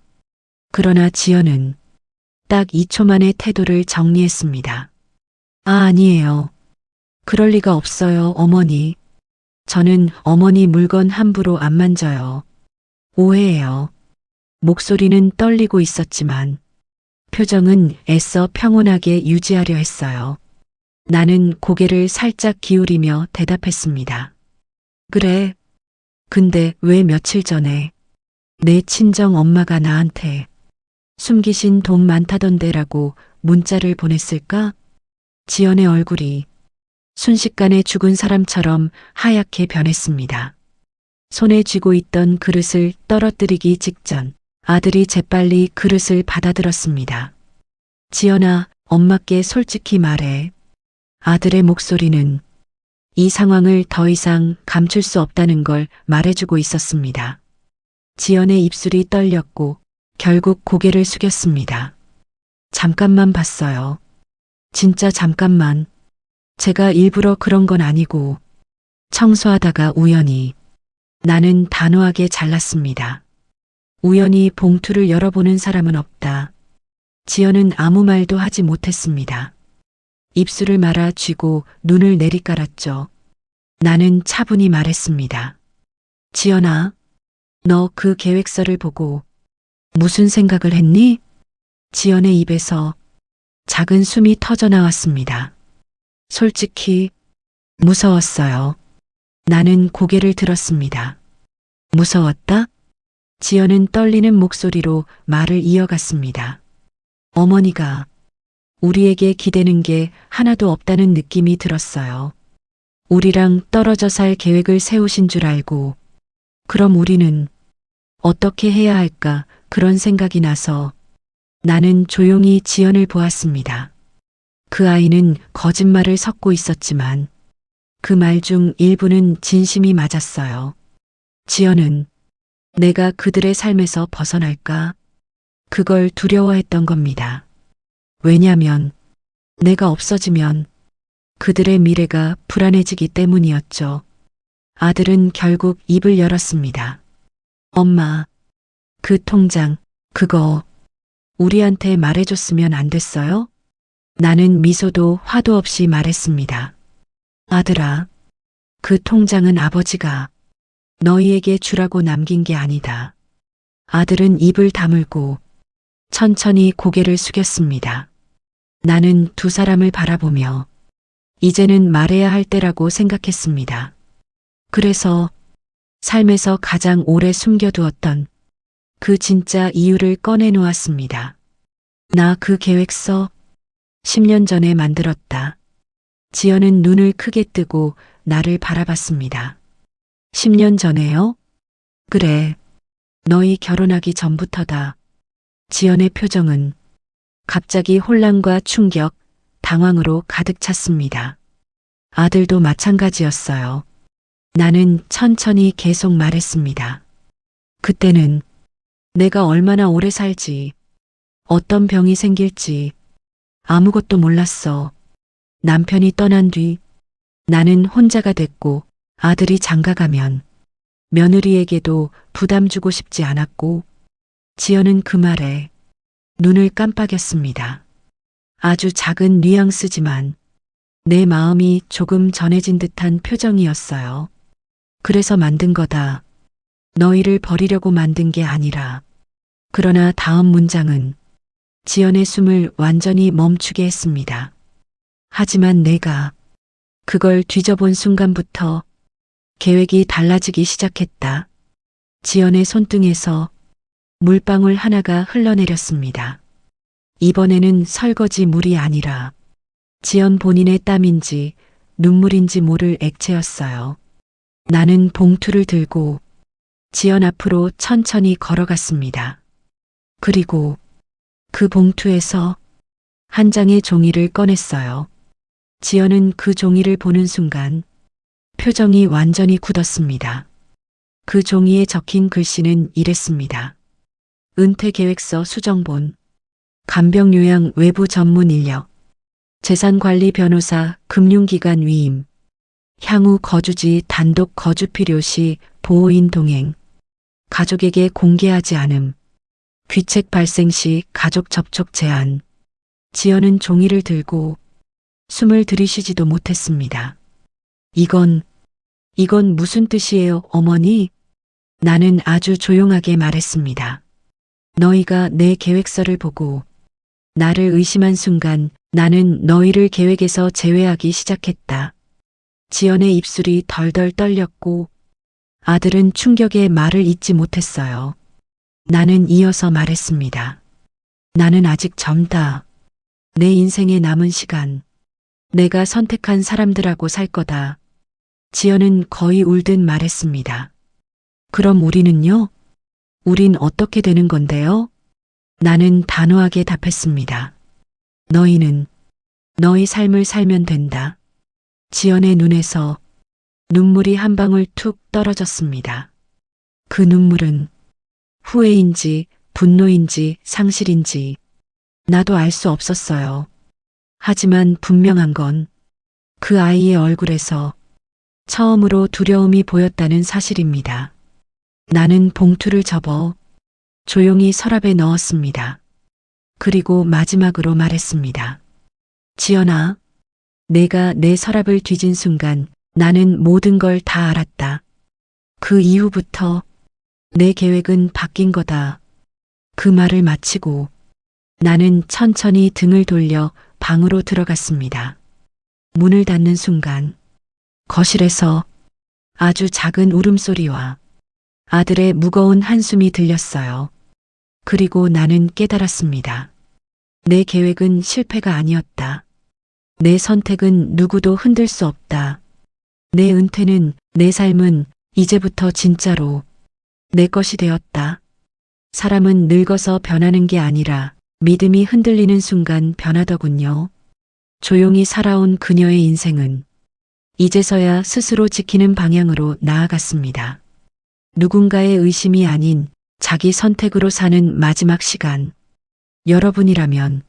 그러나 지연은 딱 2초 만에 태도를 정리했습니다. 아니에요. 그럴 리가 없어요, 어머니. 저는 어머니 물건 함부로 안 만져요. 오해예요. 목소리는 떨리고 있었지만 표정은 애써 평온하게 유지하려 했어요. 나는 고개를 살짝 기울이며 대답했습니다. 그래. 근데 왜 며칠 전에 내 친정 엄마가 나한테 숨기신 돈 많다던데라고 문자를 보냈을까? 지연의 얼굴이 순식간에 죽은 사람처럼 하얗게 변했습니다. 손에 쥐고 있던 그릇을 떨어뜨리기 직전 아들이 재빨리 그릇을 받아들었습니다. 지연아, 엄마께 솔직히 말해. 아들의 목소리는 이 상황을 더 이상 감출 수 없다는 걸 말해주고 있었습니다. 지연의 입술이 떨렸고 결국 고개를 숙였습니다. 잠깐만 봤어요. 진짜 잠깐만. 제가 일부러 그런 건 아니고 청소하다가 우연히. 나는 단호하게 잘랐습니다. 우연히 봉투를 열어보는 사람은 없다. 지연은 아무 말도 하지 못했습니다. 입술을 말아 쥐고 눈을 내리깔았죠. 나는 차분히 말했습니다. 지연아, 너 그 계획서를 보고 무슨 생각을 했니? 지연의 입에서 작은 숨이 터져 나왔습니다. 솔직히 무서웠어요. 나는 고개를 들었습니다. 무서웠다? 지연은 떨리는 목소리로 말을 이어갔습니다. 어머니가 우리에게 기대는 게 하나도 없다는 느낌이 들었어요. 우리랑 떨어져 살 계획을 세우신 줄 알고, 그럼 우리는 어떻게 해야 할까 그런 생각이 나서 나는 조용히 지연을 보았습니다. 그 아이는 거짓말을 섞고 있었지만 그 말 중 일부는 진심이 맞았어요. 지연은 내가 그들의 삶에서 벗어날까? 그걸 두려워했던 겁니다. 왜냐면 내가 없어지면 그들의 미래가 불안해지기 때문이었죠. 아들은 결국 입을 열었습니다. 엄마, 그 통장, 그거 우리한테 말해줬으면 안 됐어요? 나는 미소도 화도 없이 말했습니다. 아들아, 그 통장은 아버지가 너희에게 주라고 남긴 게 아니다. 아들은 입을 다물고 천천히 고개를 숙였습니다. 나는 두 사람을 바라보며 이제는 말해야 할 때라고 생각했습니다. 그래서 삶에서 가장 오래 숨겨두었던 그 진짜 이유를 꺼내놓았습니다. 나 그 계획서 10년 전에 만들었다. 지연은 눈을 크게 뜨고 나를 바라봤습니다. 10년 전에요? 그래. 너희 결혼하기 전부터다. 지연의 표정은 갑자기 혼란과 충격, 당황으로 가득 찼습니다. 아들도 마찬가지였어요. 나는 천천히 계속 말했습니다. 그때는 내가 얼마나 오래 살지, 어떤 병이 생길지 아무것도 몰랐어. 남편이 떠난 뒤 나는 혼자가 됐고 아들이 장가가면 며느리에게도 부담 주고 싶지 않았고 지연은 그 말에 눈을 깜빡였습니다. 아주 작은 뉘앙스지만 내 마음이 조금 전해진 듯한 표정이었어요. 그래서 만든 거다. 너희를 버리려고 만든 게 아니라. 그러나 다음 문장은 지연의 숨을 완전히 멈추게 했습니다. 하지만 내가 그걸 뒤져본 순간부터 계획이 달라지기 시작했다. 지연의 손등에서 물방울 하나가 흘러내렸습니다. 이번에는 설거지 물이 아니라 지연 본인의 땀인지 눈물인지 모를 액체였어요. 나는 봉투를 들고 지연 앞으로 천천히 걸어갔습니다. 그리고 그 봉투에서 한 장의 종이를 꺼냈어요. 지연은 그 종이를 보는 순간 표정이 완전히 굳었습니다. 그 종이에 적힌 글씨는 이랬습니다. 은퇴 계획서 수정본, 간병요양 외부 전문 인력, 재산관리 변호사 금융기관 위임, 향후 거주지 단독 거주 필요 시 보호인 동행, 가족에게 공개하지 않음, 귀책 발생 시 가족 접촉 제한. 지연은 종이를 들고 숨을 들이쉬지도 못했습니다. 이건 무슨 뜻이에요, 어머니? 나는 아주 조용하게 말했습니다. 너희가 내 계획서를 보고 나를 의심한 순간 나는 너희를 계획에서 제외하기 시작했다. 지연의 입술이 덜덜 떨렸고 아들은 충격에 말을 잇지 못했어요. 나는 이어서 말했습니다. 나는 아직 젊다. 내 인생에 남은 시간, 내가 선택한 사람들하고 살 거다. 지연은 거의 울듯 말했습니다. 그럼 우리는요? 우린 어떻게 되는 건데요? 나는 단호하게 답했습니다. 너희는 너희 삶을 살면 된다. 지연의 눈에서 눈물이 한 방울 툭 떨어졌습니다. 그 눈물은 후회인지 분노인지 상실인지 나도 알 수 없었어요. 하지만 분명한 건 그 아이의 얼굴에서 처음으로 두려움이 보였다는 사실입니다. 나는 봉투를 접어 조용히 서랍에 넣었습니다. 그리고 마지막으로 말했습니다. 지연아, 내가 내 서랍을 뒤진 순간 나는 모든 걸 다 알았다. 그 이후부터 내 계획은 바뀐 거다. 그 말을 마치고 나는 천천히 등을 돌려 방으로 들어갔습니다. 문을 닫는 순간 거실에서 아주 작은 울음소리와 아들의 무거운 한숨이 들렸어요. 그리고 나는 깨달았습니다. 내 계획은 실패가 아니었다. 내 선택은 누구도 흔들 수 없다. 내 은퇴는, 내 삶은 이제부터 진짜로 내 것이 되었다. 사람은 늙어서 변하는 게 아니라 믿음이 흔들리는 순간 변하더군요. 조용히 살아온 그녀의 인생은 이제서야 스스로 지키는 방향으로 나아갔습니다. 누군가의 의심이 아닌 자기 선택으로 사는 마지막 시간. 여러분이라면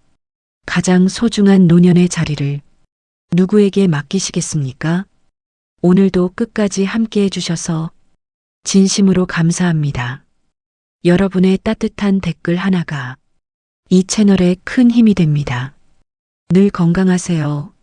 가장 소중한 노년의 자리를 누구에게 맡기시겠습니까? 오늘도 끝까지 함께 해주셔서 진심으로 감사합니다. 여러분의 따뜻한 댓글 하나가 이 채널에 큰 힘이 됩니다. 늘 건강하세요.